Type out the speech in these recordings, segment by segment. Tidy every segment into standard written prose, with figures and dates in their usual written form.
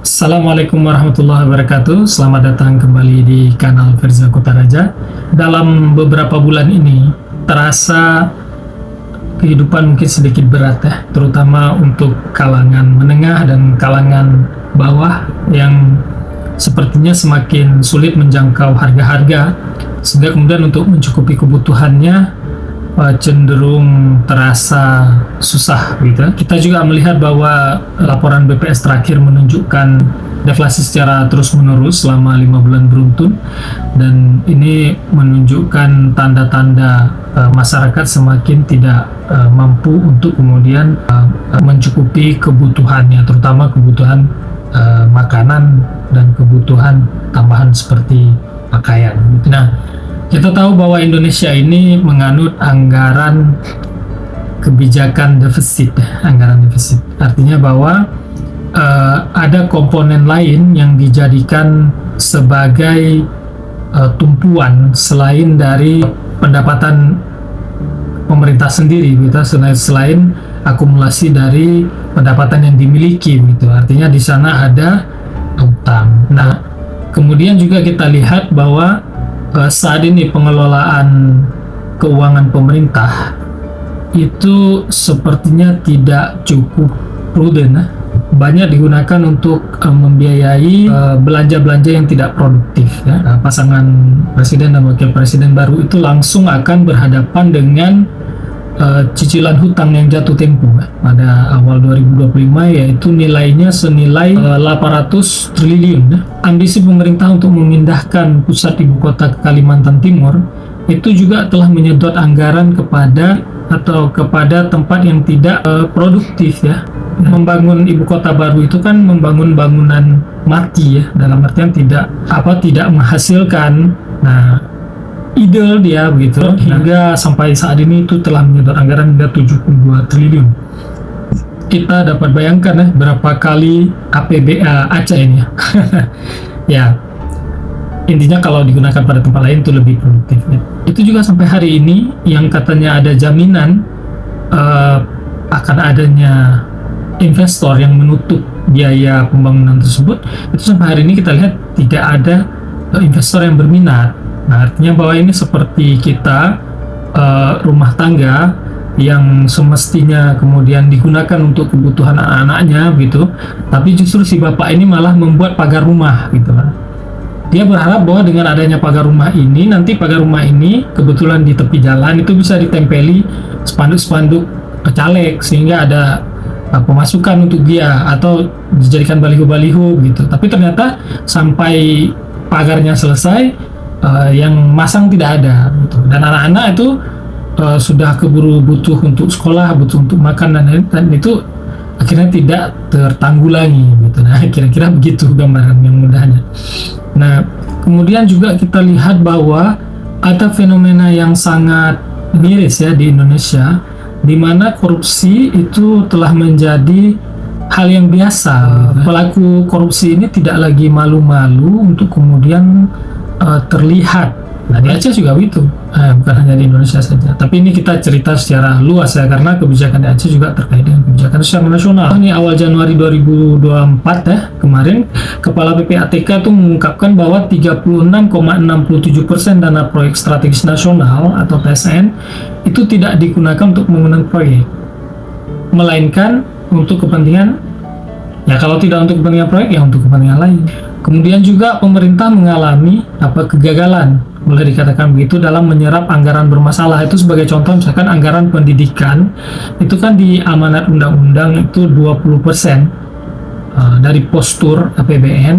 Assalamualaikum warahmatullahi wabarakatuh. Selamat datang kembali di kanal Firza Kutaraja. Dalam beberapa bulan ini terasa kehidupan mungkin sedikit berat ya, terutama untuk kalangan menengah dan kalangan bawah yang sepertinya semakin sulit menjangkau harga-harga, sehingga kemudian untuk mencukupi kebutuhannya cenderung terasa susah gitu. Kita juga melihat bahwa laporan BPS terakhir menunjukkan deflasi secara terus-menerus selama 5 bulan beruntun, dan ini menunjukkan tanda-tanda masyarakat semakin tidak mampu untuk kemudian mencukupi kebutuhannya, terutama kebutuhan makanan dan kebutuhan tambahan seperti pakaian. Nah, kita tahu bahwa Indonesia ini menganut anggaran kebijakan defisit, anggaran defisit. Artinya bahwa ada komponen lain yang dijadikan sebagai tumpuan selain dari pendapatan pemerintah sendiri, gitu, selain akumulasi dari pendapatan yang dimiliki, gitu. Artinya di sana ada utang. Nah, kemudian juga kita lihat bahwa saat ini pengelolaan keuangan pemerintah itu sepertinya tidak cukup prudent, banyak digunakan untuk membiayai belanja-belanja yang tidak produktif ya. Pasangan presiden dan wakil presiden baru itu langsung akan berhadapan dengan cicilan hutang yang jatuh tempo pada awal 2025, yaitu nilainya senilai 800 triliun. Ambisi pemerintah untuk memindahkan pusat ibu kota ke Kalimantan Timur itu juga telah menyedot anggaran kepada tempat yang tidak produktif ya. Membangun ibu kota baru itu kan membangun bangunan mati ya, dalam artian tidak menghasilkan. Nah, ideal dia begitu, hingga sampai saat ini itu telah menyedot anggaran hingga 72 triliun. Kita dapat bayangkan ya berapa kali APBA Aceh ini ya. Intinya kalau digunakan pada tempat lain itu lebih produktif ya. Itu juga sampai hari ini yang katanya ada jaminan akan adanya investor yang menutup biaya pembangunan tersebut, itu sampai hari ini kita lihat tidak ada investor yang berminat. Nah, artinya bahwa ini seperti kita rumah tangga yang semestinya kemudian digunakan untuk kebutuhan anak-anaknya gitu, tapi justru si bapak ini malah membuat pagar rumah gitu kan. Dia berharap bahwa dengan adanya pagar rumah ini, nanti pagar rumah ini kebetulan di tepi jalan itu bisa ditempeli spanduk-spanduk caleg sehingga ada pemasukan untuk dia, atau dijadikan baliho-baliho gitu. Tapi ternyata sampai pagarnya selesai, yang masang tidak ada gitu. Dan anak-anak itu sudah keburu butuh untuk sekolah, butuh untuk makan, dan itu akhirnya tidak tertanggulangi gitu. Nah, kira-kira begitu gambaran yang mudahnya. Nah, kemudian juga kita lihat bahwa ada fenomena yang sangat miris ya di Indonesia, di mana korupsi itu telah menjadi hal yang biasa. Pelaku korupsi ini tidak lagi malu-malu untuk kemudian terlihat. Nah, di Aceh juga begitu, bukan hanya di Indonesia saja. Tapi ini kita cerita secara luas ya, karena kebijakan di Aceh juga terkait dengan kebijakan secara nasional. Ini awal Januari 2024 ya, kemarin Kepala PPATK itu mengungkapkan bahwa 36,67% dana proyek strategis nasional atau PSN itu tidak digunakan untuk pembangunan proyek, melainkan untuk kepentingan, ya kalau tidak untuk kepentingan proyek ya untuk kepentingan lain. Kemudian juga pemerintah mengalami kegagalan, boleh dikatakan begitu, dalam menyerap anggaran bermasalah. Itu sebagai contoh, misalkan anggaran pendidikan itu kan di amanat undang-undang itu 20% dari postur APBN.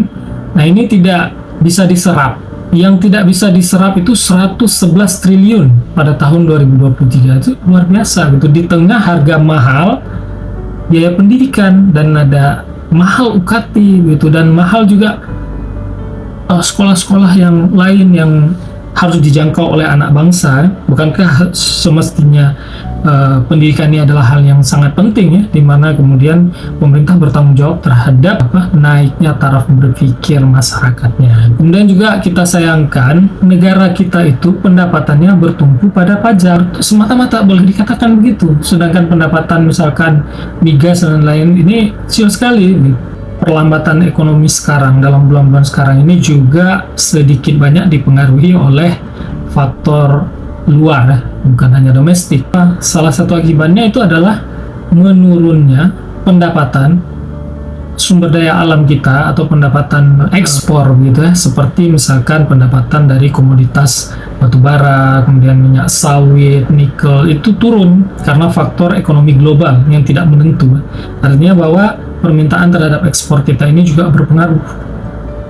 Nah, ini tidak bisa diserap. Yang tidak bisa diserap itu 111 triliun pada tahun 2023. Itu luar biasa gitu, di tengah harga mahal biaya pendidikan, dan ada mahal UKT gitu, dan mahal juga sekolah-sekolah yang lain yang harus dijangkau oleh anak bangsa. Bukankah semestinya pendidikan ini adalah hal yang sangat penting ya, di mana kemudian pemerintah bertanggung jawab terhadap naiknya taraf berpikir masyarakatnya. Kemudian juga kita sayangkan negara kita itu pendapatannya bertumpu pada pajak, semata-mata boleh dikatakan begitu. Sedangkan pendapatan misalkan migas dan lain ini kecil sekali. perlambatan ekonomi sekarang dalam bulan-bulan sekarang ini juga sedikit banyak dipengaruhi oleh faktor luar, bukan hanya domestik. Salah satu akibatnya itu adalah menurunnya pendapatan sumber daya alam kita atau pendapatan ekspor gitu ya, seperti misalkan pendapatan dari komoditas batubara, kemudian minyak sawit, nikel, itu turun karena faktor ekonomi global yang tidak menentu. Artinya bahwa permintaan terhadap ekspor kita ini juga berpengaruh.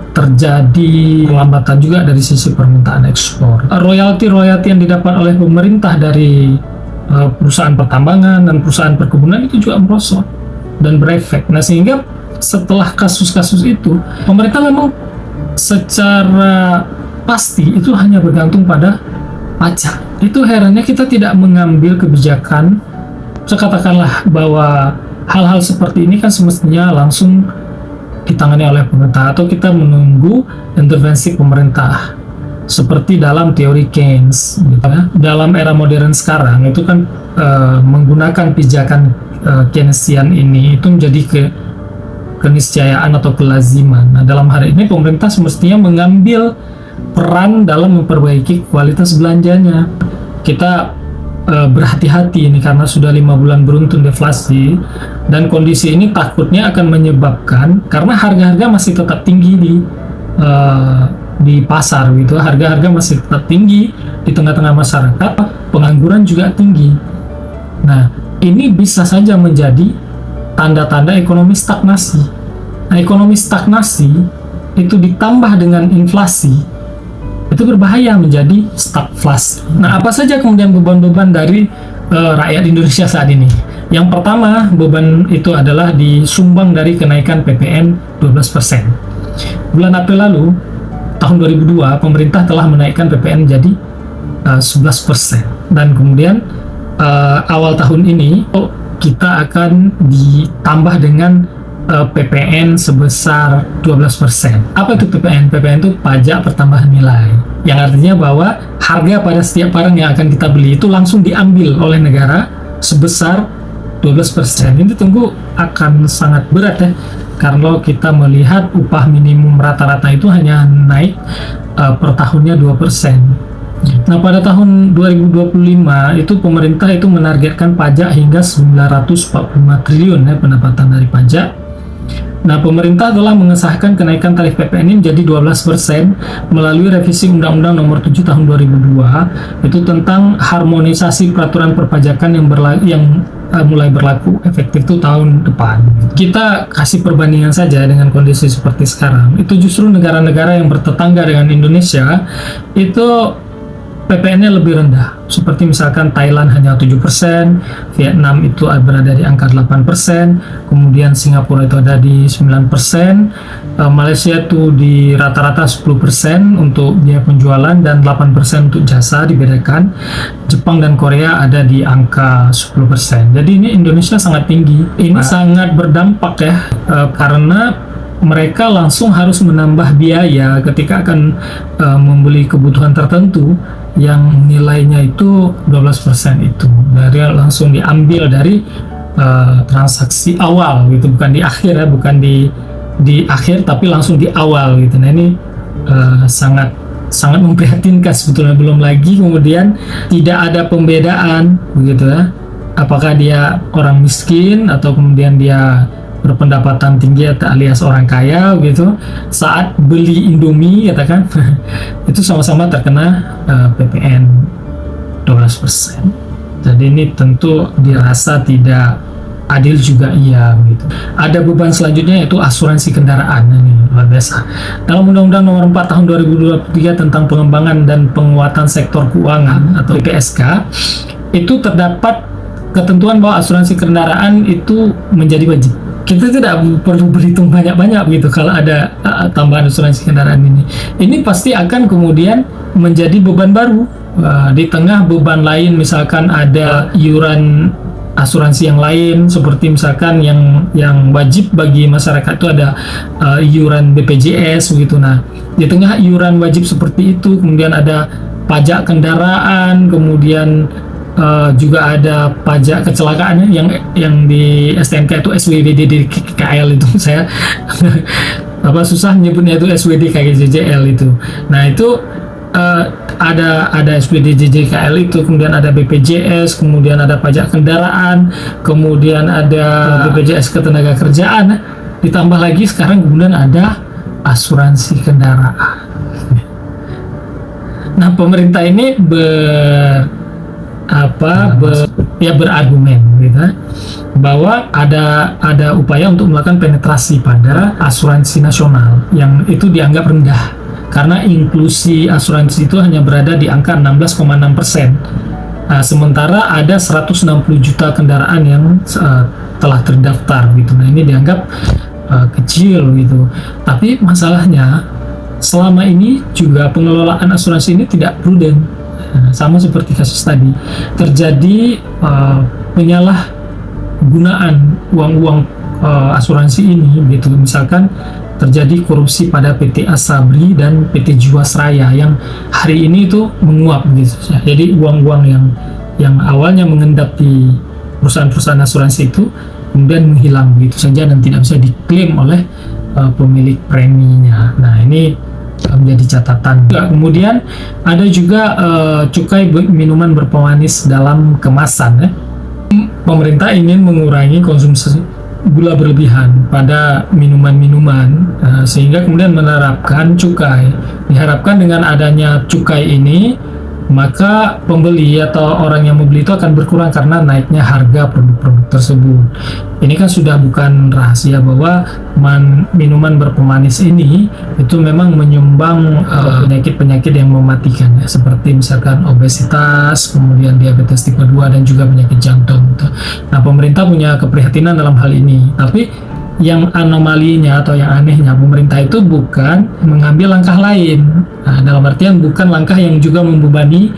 Terjadi perlambatan juga dari sisi permintaan ekspor. Royalti yang didapat oleh pemerintah dari perusahaan pertambangan dan perusahaan perkebunan itu juga merosot dan berefek. Nah, sehingga setelah kasus-kasus itu, pemerintah memang secara pasti itu hanya bergantung pada pajak. Itu herannya kita tidak mengambil kebijakan, katakanlah bahwa hal-hal seperti ini kan semestinya langsung ditangani oleh pemerintah, atau kita menunggu intervensi pemerintah seperti dalam teori Keynes gitu ya. Dalam era modern sekarang itu kan menggunakan pijakan Keynesian ini itu menjadi keniscayaan atau kelaziman. Nah, dalam hal ini pemerintah semestinya mengambil peran dalam memperbaiki kualitas belanjanya. Kita berhati-hati ini karena sudah 5 bulan beruntun deflasi, dan kondisi ini takutnya akan menyebabkan, karena harga-harga masih tetap tinggi di pasar gitu, harga-harga masih tetap tinggi di tengah-tengah masyarakat, pengangguran juga tinggi. Nah, ini bisa saja menjadi tanda-tanda ekonomi stagnasi. Nah, ekonomi stagnasi itu ditambah dengan inflasi, itu berbahaya menjadi stagflasi. Nah, apa saja kemudian beban-beban dari rakyat Indonesia saat ini? Yang pertama, beban itu adalah disumbang dari kenaikan PPN 12%. Bulan April lalu, tahun 2002, pemerintah telah menaikkan PPN jadi 11%. Dan kemudian awal tahun ini, kita akan ditambah dengan PPN sebesar 12%. Apa itu PPN? PPN itu pajak pertambahan nilai, yang artinya bahwa harga pada setiap barang yang akan kita beli itu langsung diambil oleh negara sebesar 12%. Ini tentu akan sangat berat ya, kalau kita melihat upah minimum rata-rata itu hanya naik per tahunnya 2%. Nah, pada tahun 2025 itu pemerintah itu menargetkan pajak hingga 945 triliun ya, pendapatan dari pajak. Nah, pemerintah telah mengesahkan kenaikan tarif PPN ini menjadi 12% melalui revisi Undang-Undang Nomor 7 Tahun 2002 itu tentang harmonisasi peraturan perpajakan yang mulai berlaku efektif itu tahun depan. Kita kasih perbandingan saja dengan kondisi seperti sekarang. Itu justru negara-negara yang bertetangga dengan Indonesia itu PPN-nya lebih rendah, seperti misalkan Thailand hanya 7%, Vietnam itu berada di angka 8%, kemudian Singapura itu ada di 9%, Malaysia itu di rata-rata 10% untuk biaya penjualan dan 8% untuk jasa dibedakan. Jepang dan Korea ada di angka 10%. Jadi ini Indonesia sangat tinggi. Ini sangat berdampak ya, karena mereka langsung harus menambah biaya ketika akan membeli kebutuhan tertentu yang nilainya itu 12% itu langsung diambil dari transaksi awal gitu, bukan di akhir ya, bukan di akhir tapi langsung di awal gitu. Nah, ini sangat memprihatinkan sebetulnya. Belum lagi kemudian tidak ada pembedaan begitu ya, apakah dia orang miskin atau kemudian dia berpendapatan tinggi alias orang kaya gitu, saat beli Indomie katakan itu sama-sama terkena PPN 12%. Jadi ini tentu dirasa tidak adil juga iya gitu. Ada beban selanjutnya yaitu asuransi kendaraan. Ini luar biasa. Dalam Undang-Undang Nomor 4 Tahun 2023 tentang pengembangan dan penguatan sektor keuangan atau PSK itu terdapat ketentuan bahwa asuransi kendaraan itu menjadi wajib. Kita tidak perlu berhitung banyak-banyak gitu kalau ada tambahan asuransi kendaraan ini. Ini pasti akan kemudian menjadi beban baru di tengah beban lain, misalkan ada iuran asuransi yang lain seperti misalkan yang wajib bagi masyarakat itu ada iuran BPJS begitu. Nah, di tengah iuran wajib seperti itu kemudian ada pajak kendaraan, kemudian juga ada pajak kecelakaan yang di STNK itu SWDD di KL itu saya apa susah nyebutnya itu SWD KGJJL itu. Nah itu ada SPD JJKL itu, kemudian ada BPJS, kemudian ada pajak kendaraan, kemudian ada BPJS ketenagakerjaan, ditambah lagi sekarang kemudian ada asuransi kendaraan. Nah pemerintah ini berargumen gitu, bahwa ada upaya untuk melakukan penetrasi pada asuransi nasional yang itu dianggap rendah karena inklusi asuransi itu hanya berada di angka 16,6%. Sementara ada 160 juta kendaraan yang telah terdaftar gitu. Nah ini dianggap kecil gitu. Tapi masalahnya selama ini juga pengelolaan asuransi ini tidak prudent. Sama seperti kasus tadi, terjadi penyalahgunaan uang-uang asuransi ini gitu. Misalkan terjadi korupsi pada PT Asabri dan PT Jiwasraya yang hari ini itu menguap gitu. Jadi uang-uang yang awalnya mengendap di perusahaan-perusahaan asuransi itu kemudian menghilang begitu saja dan tidak bisa diklaim oleh pemilik preminya. Nah ini menjadi catatan. Kemudian ada juga cukai minuman berpemanis dalam kemasan. Pemerintah ingin mengurangi konsumsi gula berlebihan pada minuman-minuman, sehingga kemudian menerapkan cukai. Diharapkan dengan adanya cukai ini, maka pembeli atau orang yang membeli itu akan berkurang karena naiknya harga produk-produk tersebut. Ini kan sudah bukan rahasia bahwa minuman berpemanis ini itu memang menyumbang penyakit-penyakit yang mematikan, ya, seperti misalkan obesitas, kemudian diabetes tipe 2 dan juga penyakit jantung. Nah, pemerintah punya keprihatinan dalam hal ini. Tapi yang anomalinya atau yang anehnya, pemerintah itu bukan mengambil langkah lain. Nah, dalam artian bukan langkah yang juga membebani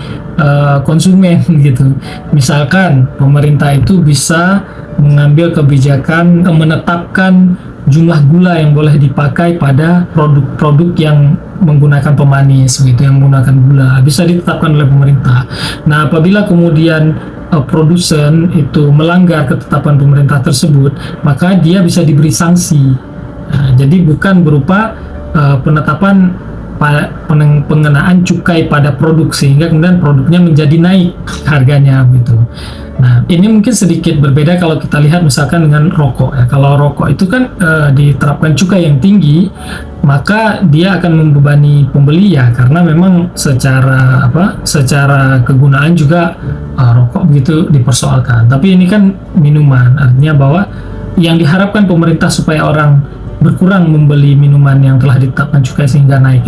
konsumen gitu. Misalkan pemerintah itu bisa mengambil kebijakan menetapkan jumlah gula yang boleh dipakai pada produk-produk yang menggunakan pemanis gitu, yang menggunakan gula bisa ditetapkan oleh pemerintah. Nah, apabila kemudian produsen itu melanggar ketetapan pemerintah tersebut, maka dia bisa diberi sanksi. Nah, jadi bukan berupa penetapan pengenaan cukai pada produk sehingga kemudian produknya menjadi naik harganya gitu. Nah, ini mungkin sedikit berbeda kalau kita lihat misalkan dengan rokok ya. Kalau rokok itu kan diterapkan cukai yang tinggi, maka dia akan membebani pembeli ya, karena memang secara kegunaan juga rokok begitu dipersoalkan. Tapi ini kan minuman, artinya bahwa yang diharapkan pemerintah supaya orang berkurang membeli minuman yang telah ditetapkan cukai sehingga naik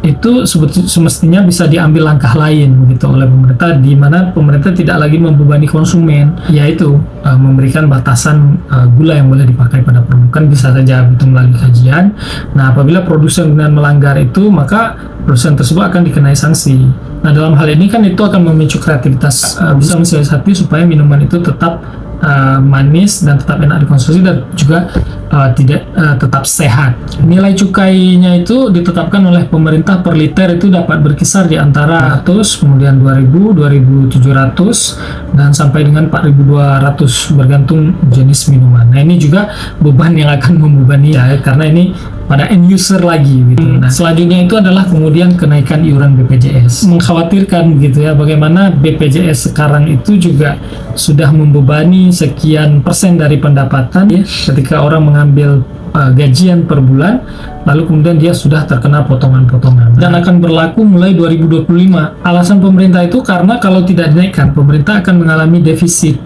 itu semestinya bisa diambil langkah lain begitu oleh pemerintah, di mana pemerintah tidak lagi membebani konsumen, yaitu memberikan batasan gula yang boleh dipakai pada produk. Kan bisa saja itu melalui kajian. Nah, apabila produsen kemudian melanggar itu, maka produsen tersebut akan dikenai sanksi. Nah, dalam hal ini kan itu akan memicu kreativitas, bisa mensiasati supaya minuman itu tetap manis dan tetap enak dikonsumsi dan juga tetap sehat. Nilai cukainya itu ditetapkan oleh pemerintah per liter itu dapat berkisar di antara 100, kemudian 2000, 2700 dan sampai dengan 4200 bergantung jenis minuman. Nah, ini juga beban yang akan membebani ya, karena ini pada end user lagi gitu. Nah, selanjutnya itu adalah kemudian kenaikan iuran BPJS. Mengkhawatirkan begitu ya, bagaimana BPJS sekarang itu juga sudah membebani sekian persen dari pendapatan ya, ketika orang mengambil gajian per bulan, lalu kemudian dia sudah terkena potongan-potongan dan akan berlaku mulai 2025. Alasan pemerintah itu karena kalau tidak dinaikkan, pemerintah akan mengalami defisit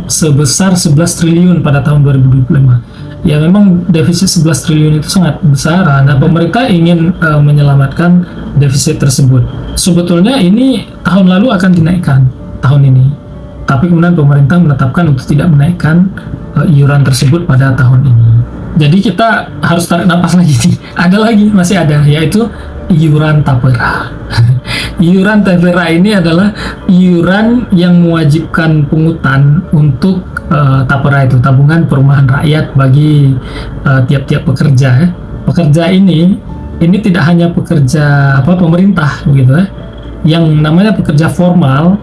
sebesar 11 triliun pada tahun 2025. Ya, memang defisit 11 triliun itu sangat besar. Nah, pemerintah ingin menyelamatkan defisit tersebut. Sebetulnya ini tahun lalu akan dinaikkan tahun ini, tapi kemudian pemerintah menetapkan untuk tidak menaikkan iuran tersebut pada tahun ini. Jadi kita harus tarik nafas lagi nih. Masih ada, yaitu iuran tapera. Iuran tapera ini adalah iuran yang mewajibkan pungutan untuk tapera itu, tabungan perumahan rakyat bagi tiap-tiap pekerja ya. Pekerja ini tidak hanya pekerja pemerintah begitu ya. yang namanya pekerja formal,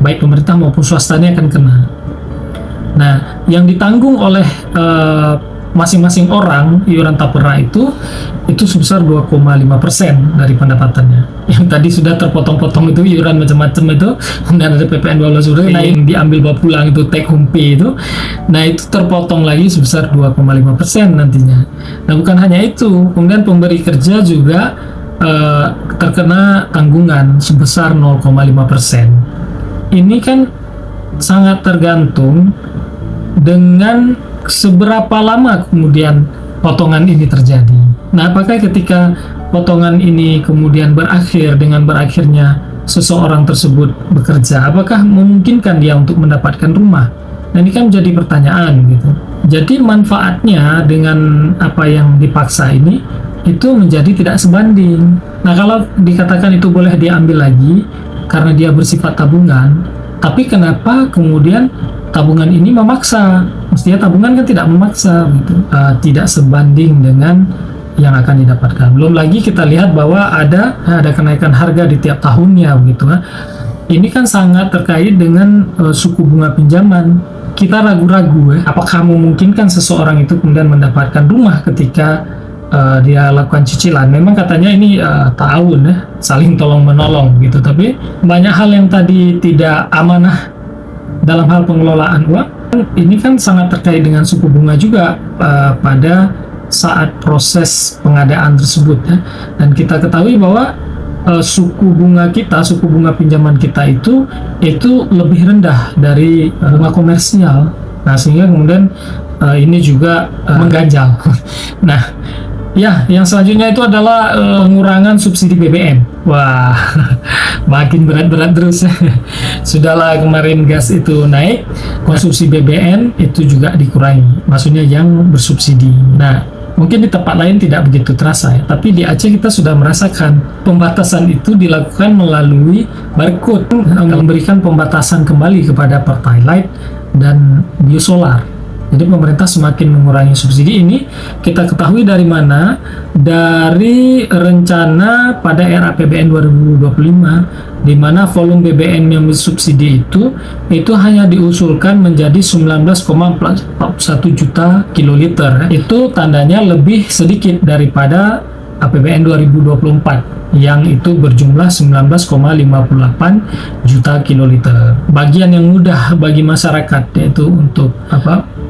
baik pemerintah maupun swastanya akan kena. Nah, yang ditanggung oleh masing-masing orang iuran tapera itu sebesar 2,5% dari pendapatannya. Yang tadi sudah terpotong-potong itu iuran macam-macam itu, dan ada PPN 12 nah yang diambil bawa pulang itu take home pay itu, nah itu terpotong lagi sebesar 2,5% nantinya. Nah bukan hanya itu, kemudian pemberi kerja juga terkena tanggungan sebesar 0,5%. Ini kan sangat tergantung dengan seberapa lama kemudian potongan ini terjadi. Nah, apakah ketika potongan ini kemudian berakhir dengan berakhirnya seseorang tersebut bekerja, apakah memungkinkan dia untuk mendapatkan rumah? Nah, ini kan menjadi pertanyaan gitu. Jadi manfaatnya dengan apa yang dipaksa ini itu menjadi tidak sebanding. Nah, kalau dikatakan itu boleh diambil lagi karena dia bersifat tabungan, tapi kenapa kemudian tabungan ini memaksa? Mestinya tabungan kan tidak memaksa gitu, tidak sebanding dengan yang akan didapatkan. Belum lagi kita lihat bahwa ada kenaikan harga di tiap tahunnya begitu. Ini kan sangat terkait dengan suku bunga pinjaman. Kita ragu-ragu apakah memungkinkan seseorang itu kemudian mendapatkan rumah ketika dia lakukan cicilan. Memang katanya ini tahun saling tolong menolong gitu, tapi banyak hal yang tadi tidak amanah dalam hal pengelolaan uang. Ini kan sangat terkait dengan suku bunga juga pada saat proses pengadaan tersebut ya. Dan kita ketahui bahwa suku bunga pinjaman kita itu lebih rendah dari bunga komersial. Nah, sehingga kemudian ini juga mengganjal. Nah, ya, yang selanjutnya itu adalah pengurangan subsidi BBM. Wah, makin berat-berat terus. Sudahlah kemarin gas itu naik, konsumsi BBM itu juga dikurangi. Maksudnya yang bersubsidi. Nah, mungkin di tempat lain tidak begitu terasa ya, tapi di Aceh kita sudah merasakan pembatasan itu dilakukan melalui barcode, memberikan pembatasan kembali kepada Pertalite dan biosolar. Jadi pemerintah semakin mengurangi subsidi ini. Kita ketahui dari mana? Dari rencana pada era APBN 2025, di mana volume BBM yang bersubsidi itu hanya diusulkan menjadi 19,41 juta kiloliter. Itu tandanya lebih sedikit daripada APBN 2024 yang itu berjumlah 19,58 juta kiloliter. Bagian yang mudah bagi masyarakat yaitu untuk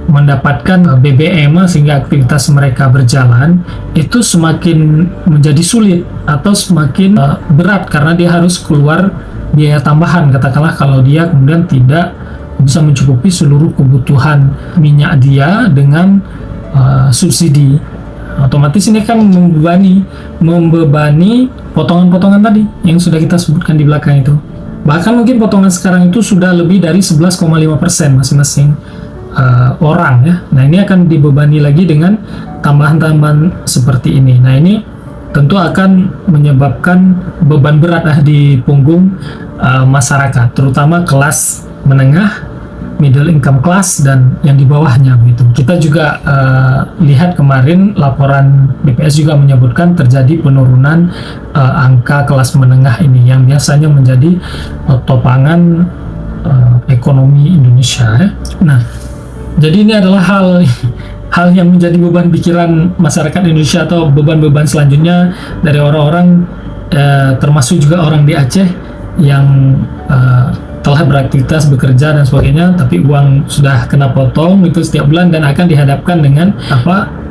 mendapatkan BBM sehingga aktivitas mereka berjalan itu semakin menjadi sulit atau semakin berat karena dia harus keluar biaya tambahan, katakanlah kalau dia kemudian tidak bisa mencukupi seluruh kebutuhan minyak dia dengan subsidi. Otomatis ini kan membebani potongan-potongan tadi yang sudah kita sebutkan di belakang itu. Bahkan mungkin potongan sekarang itu sudah lebih dari 11,5% masing-masing orang ya. Nah, ini akan dibebani lagi dengan tambahan-tambahan seperti ini. Nah, ini tentu akan menyebabkan beban berat di punggung masyarakat, terutama kelas menengah, middle income class, dan yang di bawahnya begitu. Kita juga lihat kemarin laporan BPS juga menyebutkan terjadi penurunan angka kelas menengah ini yang biasanya menjadi topangan ekonomi Indonesia ya. Nah, jadi ini adalah hal yang menjadi beban pikiran masyarakat Indonesia atau beban-beban selanjutnya dari orang-orang termasuk juga orang di Aceh yang telah beraktivitas bekerja dan sebagainya, tapi uang sudah kena potong itu setiap bulan dan akan dihadapkan dengan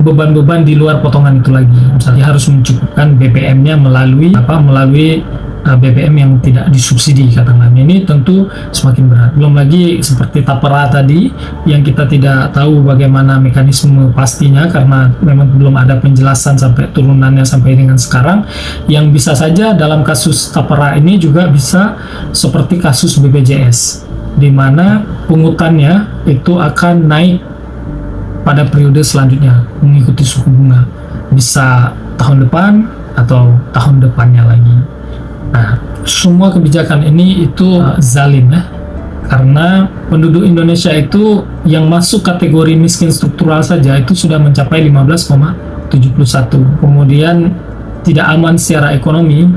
beban-beban di luar potongan itu lagi. Misalnya harus mencukupkan BBM-nya melalui BBM yang tidak disubsidi katakanlah. Ini tentu semakin berat. Belum lagi seperti tapera tadi yang kita tidak tahu bagaimana mekanisme pastinya karena memang belum ada penjelasan sampai turunannya sampai dengan sekarang. Yang bisa saja dalam kasus tapera ini juga bisa seperti kasus BPJS di mana pungutannya itu akan naik pada periode selanjutnya mengikuti suku bunga, bisa tahun depan atau tahun depannya lagi. Nah, semua kebijakan ini itu zalim ya, karena penduduk Indonesia itu yang masuk kategori miskin struktural saja itu sudah mencapai 15,71. Kemudian tidak aman secara ekonomi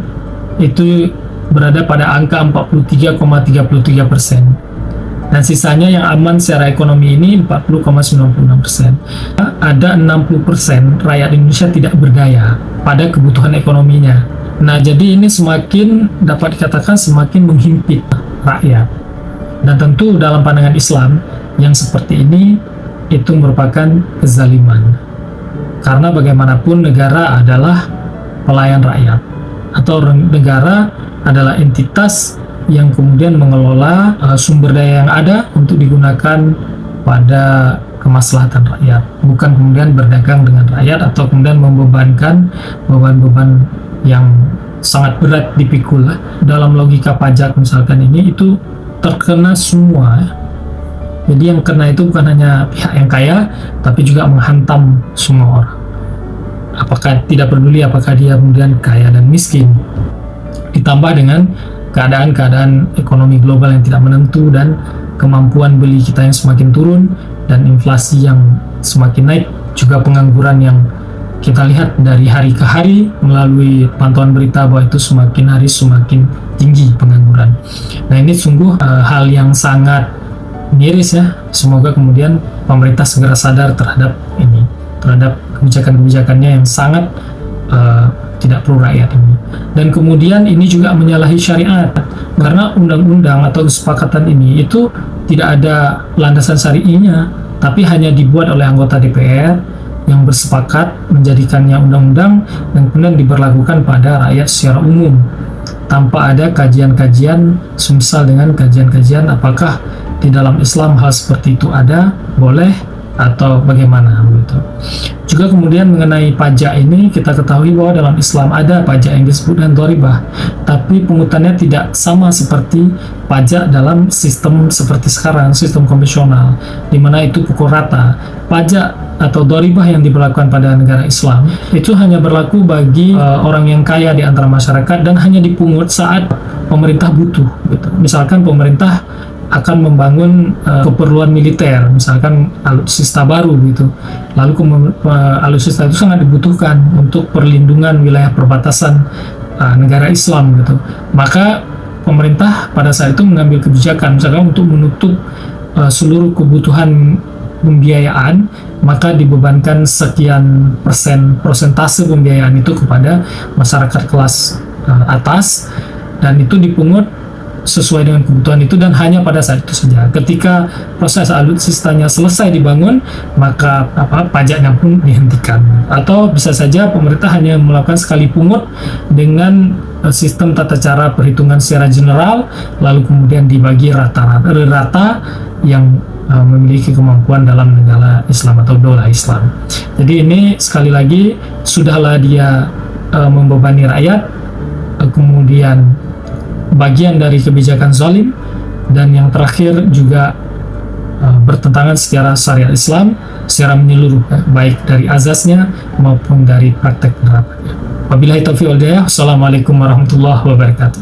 itu berada pada angka 43,33%. Dan sisanya yang aman secara ekonomi ini 40,96%. Ada 60% rakyat Indonesia tidak berdaya pada kebutuhan ekonominya. Nah, jadi ini semakin dapat dikatakan semakin menghimpit rakyat. Dan tentu dalam pandangan Islam yang seperti ini itu merupakan kezaliman. Karena bagaimanapun negara adalah pelayan rakyat, atau negara adalah entitas yang kemudian mengelola sumber daya yang ada untuk digunakan pada kemaslahatan rakyat, bukan kemudian berdagang dengan rakyat atau kemudian membebankan beban-beban yang sangat berat dipikul. Dalam logika pajak misalkan ini itu terkena semua. Jadi yang kena itu bukan hanya pihak yang kaya, tapi juga menghantam semua orang. Apakah tidak peduli apakah dia kemudian kaya dan miskin. Ditambah dengan keadaan-keadaan ekonomi global yang tidak menentu dan kemampuan beli kita yang semakin turun dan inflasi yang semakin naik, juga pengangguran yang kita lihat dari hari ke hari melalui pantauan berita bahwa itu semakin hari semakin tinggi pengangguran. Nah, ini sungguh hal yang sangat miris ya. Semoga kemudian pemerintah segera sadar terhadap ini, terhadap kebijakan-kebijakannya yang sangat tidak pro rakyat ini. Dan kemudian ini juga menyalahi syariat, karena undang-undang atau kesepakatan ini itu tidak ada landasan syar'inya, tapi hanya dibuat oleh anggota DPR yang bersepakat menjadikannya undang-undang dan kemudian diberlakukan pada rakyat secara umum tanpa ada kajian-kajian semisal dengan kajian-kajian apakah di dalam Islam hal seperti itu ada, boleh atau bagaimana begitu. Juga kemudian mengenai pajak ini kita ketahui bahwa dalam Islam ada pajak yang disebut dengan dharibah, tapi pungutannya tidak sama seperti pajak dalam sistem seperti sekarang, sistem konvensional, di mana itu pukul rata. Pajak atau dharibah yang diberlakukan pada negara Islam itu hanya berlaku bagi orang yang kaya di antara masyarakat dan hanya dipungut saat pemerintah butuh gitu. Misalkan pemerintah akan membangun keperluan militer, misalkan alutsista baru gitu. Lalu alutsista itu sangat dibutuhkan untuk perlindungan wilayah perbatasan negara Islam gitu. Maka pemerintah pada saat itu mengambil kebijakan misalkan untuk menutup seluruh kebutuhan pembiayaan, maka dibebankan sekian persentase pembiayaan itu kepada masyarakat kelas atas, dan itu dipungut sesuai dengan kebutuhan itu dan hanya pada saat itu saja. Ketika proses alutsistanya selesai dibangun, maka pajaknya pun dihentikan. Atau bisa saja pemerintah hanya melakukan sekali pungut dengan sistem tata cara perhitungan secara general, lalu kemudian dibagi rata yang memiliki kemampuan dalam negara Islam atau dolah Islam. Jadi ini sekali lagi sudahlah dia membebani rakyat, kemudian bagian dari kebijakan zalim, dan yang terakhir juga bertentangan secara syariat Islam secara menyeluruh, baik dari azasnya maupun dari praktek penerapannya. Wabillahi taufiq wal hidayah. Assalamualaikum warahmatullahi wabarakatuh.